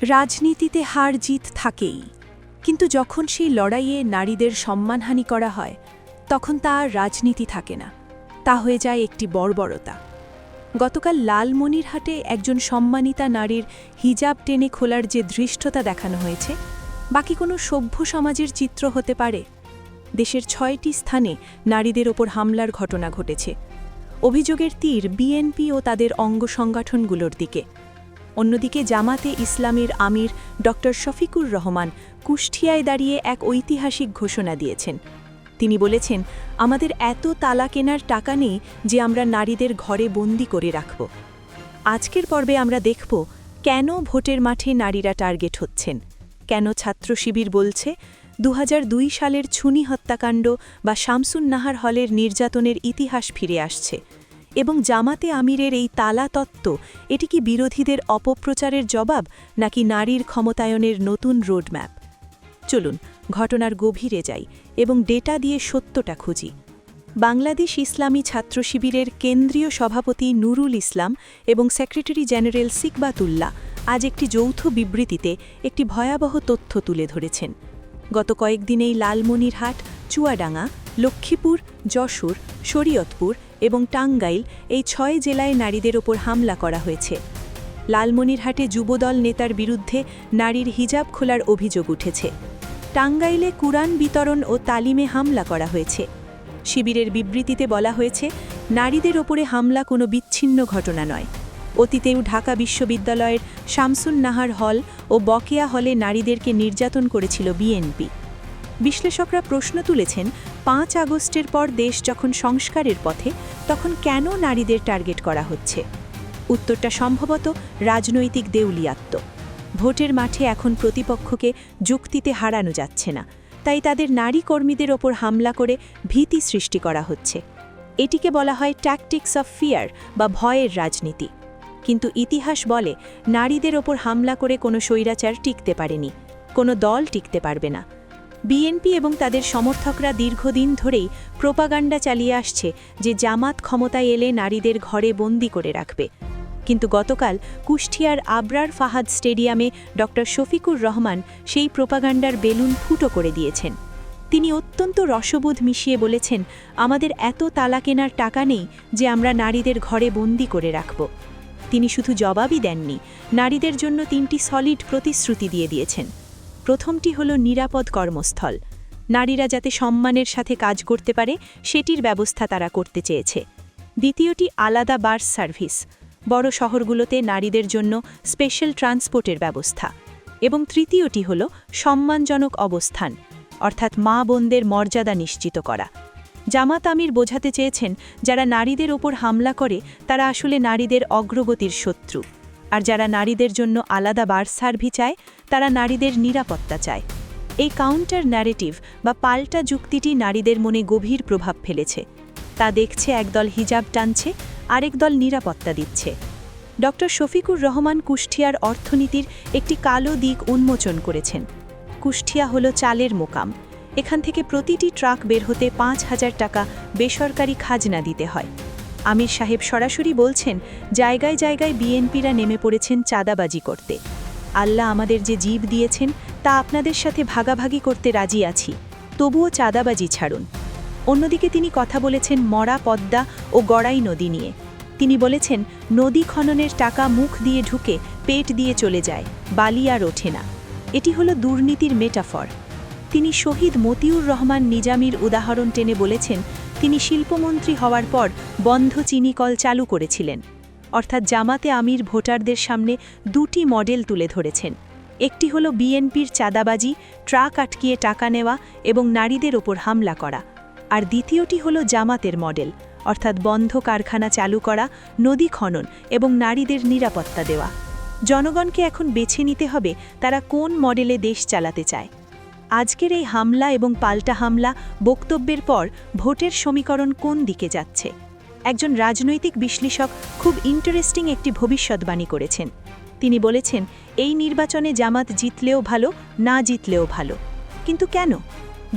রাজনীতিতে হার জিত থাকেই, কিন্তু যখন সেই লড়াইয়ে নারীদের সম্মানহানি করা হয় তখন তা আর রাজনীতি থাকে না, তা হয়ে যায় একটি বর্বরতা। গতকাল লালমনিরহাটে একজন সম্মানিতা নারীর হিজাব টেনে খোলার যে ধৃষ্টতা দেখানো হয়েছে, বাকি কোনো সভ্য সমাজের চিত্র হতে পারে? দেশের ৬টি স্থানে নারীদের ওপর হামলার ঘটনা ঘটেছে। অভিযোগের তীর বিএনপি ও তাদের অঙ্গ সংগঠনগুলোর দিকে। অন্যদিকে জামাতে ইসলামের আমির ডক্টর শফিকুর রহমান কুষ্টিয়ায় দাঁড়িয়ে এক ঐতিহাসিক ঘোষণা দিয়েছেন। তিনি বলেছেন, আমাদের এত তালা কেনার টাকা নেই যে আমরা নারীদের ঘরে বন্দি করে রাখব। আজকের পর্বে আমরা দেখব কেন ভোটের মাঠে নারীরা টার্গেট হচ্ছেন, কেন ছাত্র শিবির বলছে ২০০২ সালের ছুনি হত্যাকাণ্ড বা শামসুন নাহার হলের নির্যাতনের ইতিহাস ফিরে আসছে, এবং জামাতে আমিরের এই তালা তত্ত্ব এটি কি বিরোধীদের অপপ্রচারের জবাব নাকি নারীর ক্ষমতায়নের নতুন রোডম্যাপ? চলুন ঘটনার গভীরে যাই এবং ডেটা দিয়ে সত্যটা খুঁজি। বাংলাদেশ ইসলামী ছাত্র শিবিরের কেন্দ্রীয় সভাপতি নুরুল ইসলাম এবং সেক্রেটারি জেনারেল সিকবাতুল্লাহ আজ একটি যৌথ বিবৃতিতে একটি ভয়াবহ তথ্য তুলে ধরেছেন। গত কয়েকদিনেই লালমনিরহাট, চুয়াডাঙ্গা, লক্ষ্মীপুর, যশোর, শরীয়তপুর এবং টাঙ্গাইল এই ৬ জেলায় নারীদের ওপর হামলা করা হয়েছে। লালমনিরহাটে যুবদল নেতার বিরুদ্ধে নারীর হিজাব খোলার অভিযোগ উঠেছে। টাঙ্গাইলে কুরআন বিতরণ ও তালিমে হামলা করা হয়েছে। শিবিরের বিবৃতিতে বলা হয়েছে, নারীদের ওপরে হামলা কোনো বিচ্ছিন্ন ঘটনা নয়। অতীতেও ঢাকা বিশ্ববিদ্যালয়ের শামসুন নাহার হল ও বকেয়া হলে নারীদেরকে নির্যাতন করেছিল বিএনপি। বিশ্লেষকরা প্রশ্ন তুলেছেন, ৫ আগস্টের পর দেশ যখন সংস্কারের পথে, তখন কেন নারীদের টার্গেট করা হচ্ছে? উত্তরটা সম্ভবত রাজনৈতিক দেউলিয়াত্ব। ভোটের মাঠে এখন প্রতিপক্ষকে যুক্তিতে হারানো যাচ্ছে না, তাই তাদের নারী কর্মীদের ওপর হামলা করে ভীতি সৃষ্টি করা হচ্ছে। এটিকে বলা হয় ট্যাকটিক্স অফ ফিয়ার বা ভয়ের রাজনীতি। কিন্তু ইতিহাস বলে, নারীদের ওপর হামলা করে কোনো স্বৈরাচার টিকতে পারেনি, কোনো দল টিকতে পারবে না। বিএনপি এবং তাদের সমর্থকরা দীর্ঘদিন ধরেই প্রোপাগান্ডা চালিয়ে আসছে যে জামাত ক্ষমতায় এলে নারীদের ঘরে বন্দি করে রাখবে। কিন্তু গতকাল কুষ্টিয়ার আবরার ফাহাদ স্টেডিয়ামে ডক্টর শফিকুর রহমান সেই প্রোপাগান্ডার বেলুন ফুটো করে দিয়েছেন। তিনি অত্যন্ত রসবোধ মিশিয়ে বলেছেন, আমাদের এত তালা কেনার টাকা নেই যে আমরা নারীদের ঘরে বন্দি করে রাখব। তিনি শুধু জবাবই দেননি, নারীদের জন্য ৩টি সলিড প্রতিশ্রুতি দিয়ে দিয়েছেন। প্রথমটি হল নিরাপদ কর্মস্থল। নারীরা যাতে সম্মানের সাথে কাজ করতে পারে সেটির ব্যবস্থা তারা করতে চেয়েছে। দ্বিতীয়টি আলাদা বাস সার্ভিস, বড় শহরগুলোতে নারীদের জন্য স্পেশাল ট্রান্সপোর্টের ব্যবস্থা। এবং তৃতীয়টি হল সম্মানজনক অবস্থান, অর্থাৎ মা বোনদের মর্যাদা নিশ্চিত করা। জামাত আমির বোঝাতে চেয়েছেন, যারা নারীদের ওপর হামলা করে তারা আসলে নারীদের অগ্রগতির শত্রু, আর যারা নারীদের জন্য আলাদা বাস সার্ভিস চায় তারা নারীদের নিরাপত্তা চায়। এই কাউন্টার ন্যারেটিভ বা পাল্টা যুক্তিটি নারীদের মনে গভীর প্রভাব ফেলেছে। তা দেখছে একদল হিজাব টানছে, আরেক দল নিরাপত্তা দিচ্ছে। ডক্টর শফিকুর রহমান কুষ্টিয়ার অর্থনীতির একটি কালো দিক উন্মোচন করেছেন। কুষ্টিয়া হল চালের মোকাম। এখান থেকে প্রতিটি ট্রাক বের হতে ৫,০০০ টাকা বেসরকারি খাজনা দিতে হয়। আমির সাহেব সরাসরি বলছেন, জায়গায় জায়গায় বিএনপিরা নেমে পড়েছেন চাঁদাবাজি করতে। আল্লাহ আমাদের যে জীব দিয়েছেন তা আপনাদের সাথে ভাগাভাগি করতে রাজি আছি, তবুও চাঁদাবাজি ছাড়ুন। অন্যদিকে তিনি কথা বলেছেন মরা পদ্মা ও গড়াই নদী নিয়ে। তিনি বলেছেন, নদী খননের টাকা মুখ দিয়ে ঢুকে পেট দিয়ে চলে যায়, বালি আর ওঠে না। এটি হলো দুর্নীতির মেটাফর। তিনি শহীদ মতিউর রহমান নিজামীর উদাহরণ টেনে বলেছেন, তিনি শিল্পমন্ত্রী হওয়ার পর বন্ধ চিনিকল চালু করেছিলেন। অর্থাৎ জামাতে আমির ভোটারদের সামনে 2টি মডেল তুলে ধরেছেন। একটি হলো বিএনপির চাঁদাবাজি, ট্রাক আটকিয়ে টাকা নেওয়া এবং নারীদের ওপর হামলা করা, আর দ্বিতীয়টি হলো জামাতের মডেল, অর্থাৎ বন্ধ কারখানা চালু করা, নদী খনন এবং নারীদের নিরাপত্তা দেওয়া। জনগণকে এখন বেছে নিতে হবে তারা কোন মডেলে দেশ চালাতে চায়। আজকের এই হামলা এবং পাল্টা হামলা বক্তব্যের পর ভোটের সমীকরণ কোন দিকে যাচ্ছে? একজন রাজনৈতিক বিশ্লেষক খুব ইন্টারেস্টিং একটি ভবিষ্যৎবাণী করেছেন। তিনি বলেছেন, এই নির্বাচনে জামাত জিতলেও ভালো, না জিতলেও ভালো। কিন্তু কেন?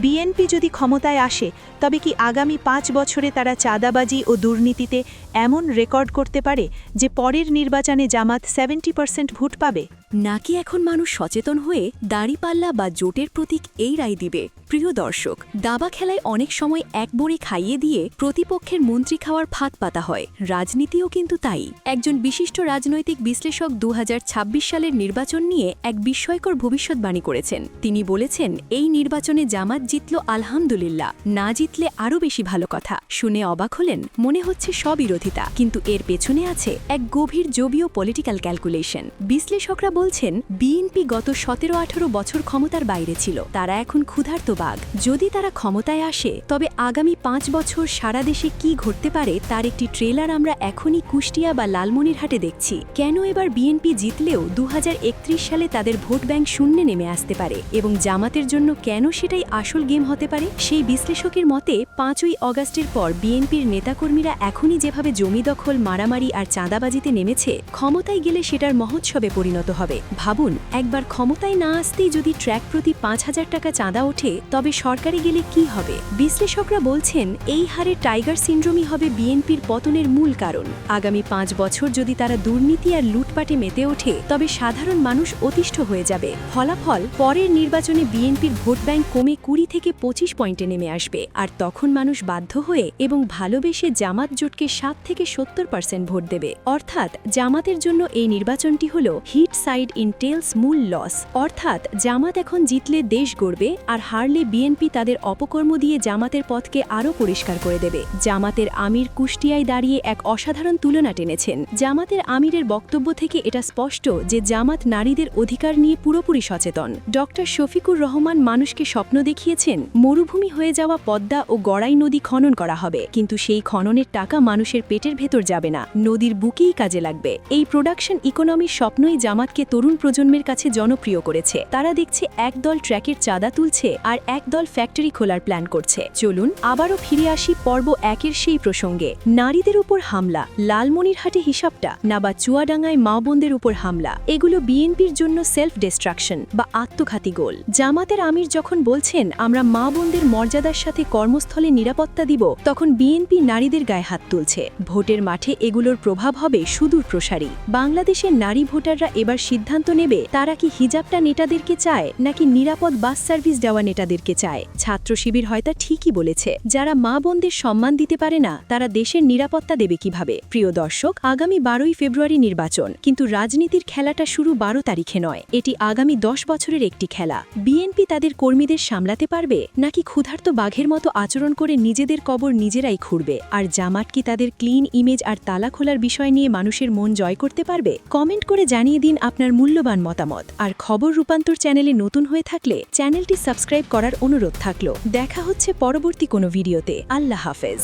বিএনপি যদি ক্ষমতায় আসে তবে কি আগামী 5 বছরে তারা চাঁদাবাজি ও দুর্নীতিতে এমন রেকর্ড করতে পারে যে পরের নির্বাচনে জামাত 70% ভোট পাবে? নাকি এখন মানুষ সচেতন হয়ে দাঁড়িপাল্লা বা জোটের প্রতীক এই রায় দিবে? প্রিয় দর্শক, দাবা খেলায় অনেক সময় এক বড়ি খাইয়ে দিয়ে প্রতিপক্ষের মন্ত্রী খাওয়ার ফাঁদ পাতা হয়। রাজনীতিও কিন্তু তাই। একজন বিশিষ্ট রাজনৈতিক বিশ্লেষক ২০২৬ সালের নির্বাচন নিয়ে এক বিস্ময়কর ভবিষ্যৎবাণী করেছেন। তিনি বলেছেন, এই নির্বাচনে জামাত জিতল আলহামদুলিল্লাহ, না জিতলে আরও বেশি ভালো কথা। শুনে অবাক হলেন? মনে হচ্ছে স্ববিরোধিতা, কিন্তু এর পেছনে আছে এক গভীর জবীয় পলিটিক্যাল ক্যালকুলেশন। বিশ্লেষকরা বলছেন, বিএনপি গত ১৭-১৮ বছর ক্ষমতার বাইরে ছিল, তারা এখন ক্ষুধার্ত বাঘ। যদি তারা ক্ষমতায় আসে, তবে আগামী ৫ বছর সারা দেশে কি ঘটতে পারে তার একটি ট্রেলার আমরা এখনই কুষ্টিয়া বা লালমনিরহাটে দেখছি। কেন এবার বিএনপি জিতলেও ২০৩১ সালে তাদের ভোট ব্যাংক শূন্যে নেমে আসতে পারে, এবং জামাতের জন্য কেন সেটাই আসল গেম হতে পারে? সেই বিশ্লেষকের মতে ৫ই অগাস্টের পর বিএনপির নেতাকর্মীরা এখনই যেভাবে জমি দখল, মারামারি আর চাঁদাবাজিতে নেমেছে, ক্ষমতায় গেলে সেটার মহোৎসবে পরিণত হবে। ভাবুন, একবার ক্ষমতায় না আসতেই যদি ট্র্যাক প্রতি ৫,০০০ টাকা চাঁদা ওঠে, তবে সরকারে গেলে কি হবে? বিশ্লেষকরা বলছেন, এই হারে টাইগার সিন্ড্রোমই হবে বিএনপির পতনের মূল কারণ। আগামী ৫ বছর যদি তারা দুর্নীতি আর লুটপাটে মেতে ওঠে, তবে সাধারণ মানুষ অতিষ্ঠ হয়ে যাবে। ফলাফল, পরের নির্বাচনে বিএনপির ভোট ব্যাংক কমে ২০ থেকে ২৫ পয়েন্টে নেমে আসবে, আর তখন মানুষ বাধ্য হয়ে এবং ভালোবেসে জামাত জোটকে ৭ থেকে ৭০% ভোট দেবে। অর্থাৎ জামাতের জন্য এই নির্বাচনটি হল হিট সাইড ইনটেলস মূল লস। অর্থাৎ জামাত এখন জিতলে দেশ গড়বে, আর হারলে বিএনপি তাদের অপকর্ম দিয়ে জামাতের পথকে আরও পরিষ্কার করে দেবে। জামাতের আমির কুষ্টিয়ায় দাঁড়িয়ে এক অসাধারণ তুলনা টেনেছেন। জামাতের আমিরের বক্তব্য থেকে এটা স্পষ্ট যে জামাত নারীদের অধিকার নিয়ে পুরোপুরি সচেতন। ডক্টর শফিকুর রহমান মানুষকে স্বপ্ন দেখিয়েছেন, মরুভূমি হয়ে যাওয়া পদ্মা ও গড়াই নদী খনন করা হবে, কিন্তু সেই খননের টাকা মানুষের পেটের ভেতর যাবে না, নদীর বুকেই কাজে লাগবে। এই প্রোডাকশন ইকোনমির স্বপ্নই জামাতকে তরুণ প্রজন্মের কাছে জনপ্রিয় করেছে। তারা দেখছে একদল ট্র্যাকের চাঁদা তুলছে আর একদল ফ্যাক্টরি খোলার প্ল্যান করছে। চলুন আবারও ফিরে আসি পর্ব ১-এর সেই প্রসঙ্গে। নারীদের উপর হামলা, লালমনিরহাটে হিসাবটা না বা চুয়াডাঙ্গায় মা বোনদের উপর হামলা, এগুলো বিএনপির জন্য সেলফ ডিস্ট্রাকশন বা আত্মঘাতী গোল। জামাতের আমির যখন বলছেন, আমরা মা বোনদের মর্যাদার সাথে কর্মস্থলে নিরাপত্তা দিব, তখন বিএনপি নারীদের গায়ে হাত তুলছে। ভোটের মাঠে এগুলোর প্রভাব হবে সুদূর প্রসারী। বাংলাদেশের নারী ভোটাররা এবার সিদ্ধান্ত নেবে, তারা কি হিজাবটা নেতাদেরকে চায় নাকি নিরাপদ বাস সার্ভিস দেওয়া নেতাদেরকে চায়। ছাত্র শিবির হয়তো ঠিকই বলেছে, যারা মা বোনদের সম্মান দিতে পারে না, তারা দেশের নিরাপত্তা দেবে কিভাবে? প্রিয় দর্শক, আগামী ১২ই ফেব্রুয়ারি নির্বাচন, কিন্তু রাজনীতির খেলাটা শুরু ১২ তারিখে নয়, এটি আগামী ১০ বছরের একটি খেলা। বিএনপি তাদের কর্মীদের সামলাতে পারবে নাকি ক্ষুধার্ত বাঘের মতো আচরণ করে নিজেদের কবর নিজেরাই খুঁড়বে? আর জামাত কি তাদের ক্লিন ইমেজ আর তালা খোলার বিষয় নিয়ে মানুষের মন জয় করতে পারবে? কমেন্ট করে জানিয়ে দিন আপনার মূল্যবান মতামত। আর খবর রূপান্তর চ্যানেলে নতুন হয়ে থাকলে চ্যানেলটি সাবস্ক্রাইব করার অনুরোধ থাকলো। দেখা হচ্ছে পরবর্তী কোনো ভিডিওতে। আল্লাহ হাফেজ।